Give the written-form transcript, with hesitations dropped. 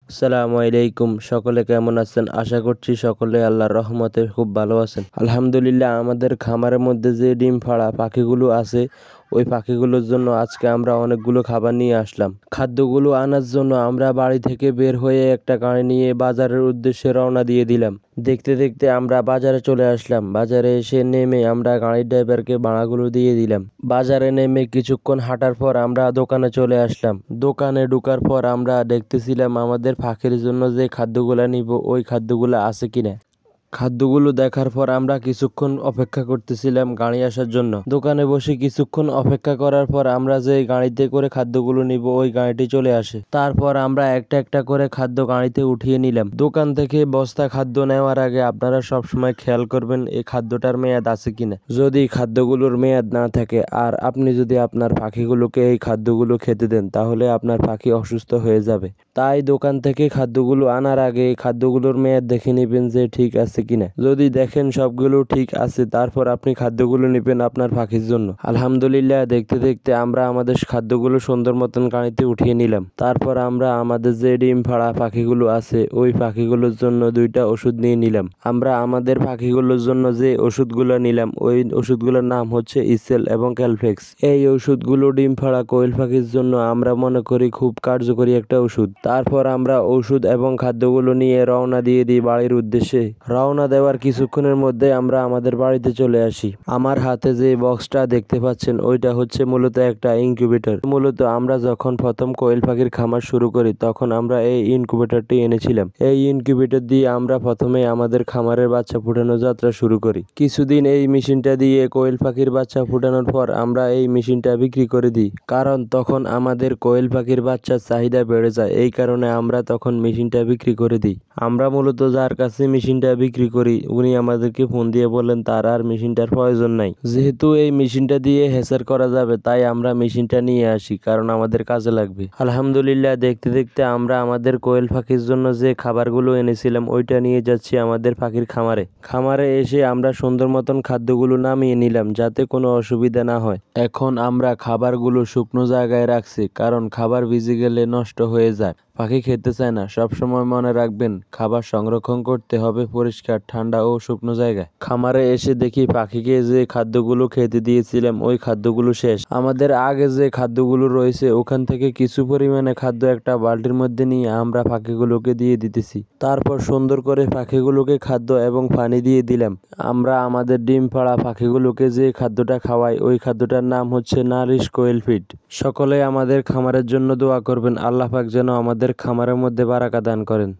আসসালামু আলাইকুম, সকলে কেমন আছেন? আশা করছি সকলে আল্লাহর রহমতে খুব ভালো আছেন। আলহামদুলিল্লাহ, আমাদের খামারের মধ্যে যে ডিম পাড়া পাখিগুলো আছে, ওই পাখিগুলোর জন্য আজকে আমরা অনেকগুলো খাবার নিয়ে আসলাম। খাদ্যগুলো আনার জন্য আমরা বাড়ি থেকে বের হয়ে একটা গাড়ি নিয়ে বাজারের উদ্দেশ্যে রওনা দিয়ে দিলাম। দেখতে দেখতে আমরা বাজারে চলে আসলাম। বাজারে এসে নেমে আমরা গাড়ির ড্রাইভারকে ভাড়াগুলো দিয়ে দিলাম। বাজারে নেমে কিছুক্ষণ হাঁটার পর আমরা দোকানে চলে আসলাম। দোকানে ঢোকার পর আমরা দেখতেছিলাম আমাদের পাখির জন্য যে খাদ্যগুলো নিব ওই খাদ্যগুলো আছে কিনা। খাদ্যগুলো দেখার পর আমরা কিছুক্ষণ অপেক্ষা করতেছিলাম গাড়ি আসার জন্য। দোকানে বসে কিছুক্ষণ অপেক্ষা করার পর আমরা যে গাড়িতে করে খাদ্যগুলো নিব ওই গাড়িটি চলে আসে। তারপর আমরা একটা একটা করে খাদ্য গাড়িতে উঠিয়ে নিলাম। দোকান থেকে বস্তা খাদ্য নেওয়ার আগে আপনারা সবসময় খেয়াল করবেন এই খাদ্যটার মেয়াদ আছে কিনা। যদি খাদ্যগুলোর মেয়াদ না থাকে আর আপনি যদি আপনার পাখিগুলোকে এই খাদ্যগুলো খেতে দেন, তাহলে আপনার পাখি অসুস্থ হয়ে যাবে। তাই দোকান থেকে খাদ্যগুলো আনার আগে এই খাদ্যগুলোর মেয়াদ দেখে নেবেন যে ঠিক আছে কিনা। যদি দেখেন সবগুলো ঠিক আছে, তারপর আপনি খাদ্যগুলো নেবেন আপনার পাখির জন্য। আলহামদুলিল্লাহ, দেখতে দেখতে আমরা আমাদের খাদ্যগুলো সুন্দর মতন গাড়িতে উঠিয়ে নিলাম। তারপর আমরা আমাদের যে ডিম পাড়া পাখিগুলো আছে ওই পাখিগুলোর জন্য 2টা ওষুধ নিয়ে নিলাম। আমরা আমাদের পাখিগুলোর জন্য যে ওষুধগুলো নিলাম ওই ওষুধগুলোর নাম হচ্ছে ইসেল এবং ক্যালফ্লেক্স। এই ওষুধগুলো ডিম পাড়া কোয়েল পাখির জন্য আমরা মনে করি খুব কার্যকরী একটা ওষুধ। তারপর আমরা ওষুধ এবং খাদ্যগুলো নিয়ে রওনা দিয়ে দিই বাড়ির উদ্দেশ্যে। রওনা দেওয়ার কিছুক্ষণের মধ্যে আমরা আমাদের বাড়িতে চলে আসি। আমার হাতে যে বক্সটা দেখতে পাচ্ছেন ওইটা হচ্ছে মূলত একটা ইনকিউবেটর। মূলত আমরা যখন প্রথম কোয়েল পাখির খামার শুরু করি তখন আমরা এই ইনকিউবেটরটি এনেছিলাম। এই ইনকিউবেটর দিয়ে আমরা প্রথমে আমাদের খামারের বাচ্চা ফুটানো যাত্রা শুরু করি। কিছুদিন এই মেশিনটা দিয়ে কোয়েল পাখির বাচ্চা ফুটানোর পর আমরা এই মেশিনটা বিক্রি করে দিই, কারণ তখন আমাদের কোয়েল পাখির বাচ্চার চাহিদা বেড়ে যায়। এই কারণে আমরা তখন মেশিনটা বিক্রি করে দিই। আমরা মূলত যার কাছে মেশিনটা বিক্রি করি উনি আমাদেরকে ফোন দিয়ে বলেন তার আর মেশিনটার প্রয়োজন নাই। যেহেতু এই মেশিনটা দিয়ে হেসার করা যাবে তাই আমরা মেশিনটা নিয়ে আসি, কারণ আমাদের কাজে লাগবে। আলহামদুলিল্লাহ, দেখতে দেখতে আমরা আমাদের কোয়েল পাখির জন্য যে খাবারগুলো এনেছিলাম ওইটা নিয়ে যাচ্ছি আমাদের পাখির খামারে। খামারে এসে আমরা সুন্দর মতন খাদ্যগুলো নামিয়ে নিলাম যাতে কোনো অসুবিধা না হয়। এখন আমরা খাবারগুলো শুকনো জায়গায় রাখছি, কারণ খাবার ভিজে গেলে নষ্ট হয়ে যায়, পাখি খেতে চায় না। সবসময় মনে রাখবেন খাবার সংরক্ষণ করতে হবে পরিষ্কার, ঠান্ডা ও শুকনো জায়গায়। খামারে এসে দেখি পাখিকে যে খাদ্যগুলো খেতে দিয়েছিলাম ওই খাদ্যগুলো শেষ। আমাদের আগে যে খাদ্যগুলো রয়েছে ওখান থেকে কিছু পরিমাণে খাদ্য একটা বালতির মধ্যে নিয়ে আমরা পাখিগুলোকে দিয়ে দিতেছি। তারপর সুন্দর করে পাখিগুলোকে খাদ্য এবং পানি দিয়ে দিলাম। আমরা আমাদের ডিম পাড়া পাখিগুলোকে যে খাদ্যটা খাওয়াই ওই খাদ্যটার নাম হচ্ছে নারিশ কোয়েল ফিড। সকলে আমাদের খামারের জন্য দোয়া করবেন, আল্লাহ পাক যেন আমাদের খামারের মধ্যে বারাকা দান করেন।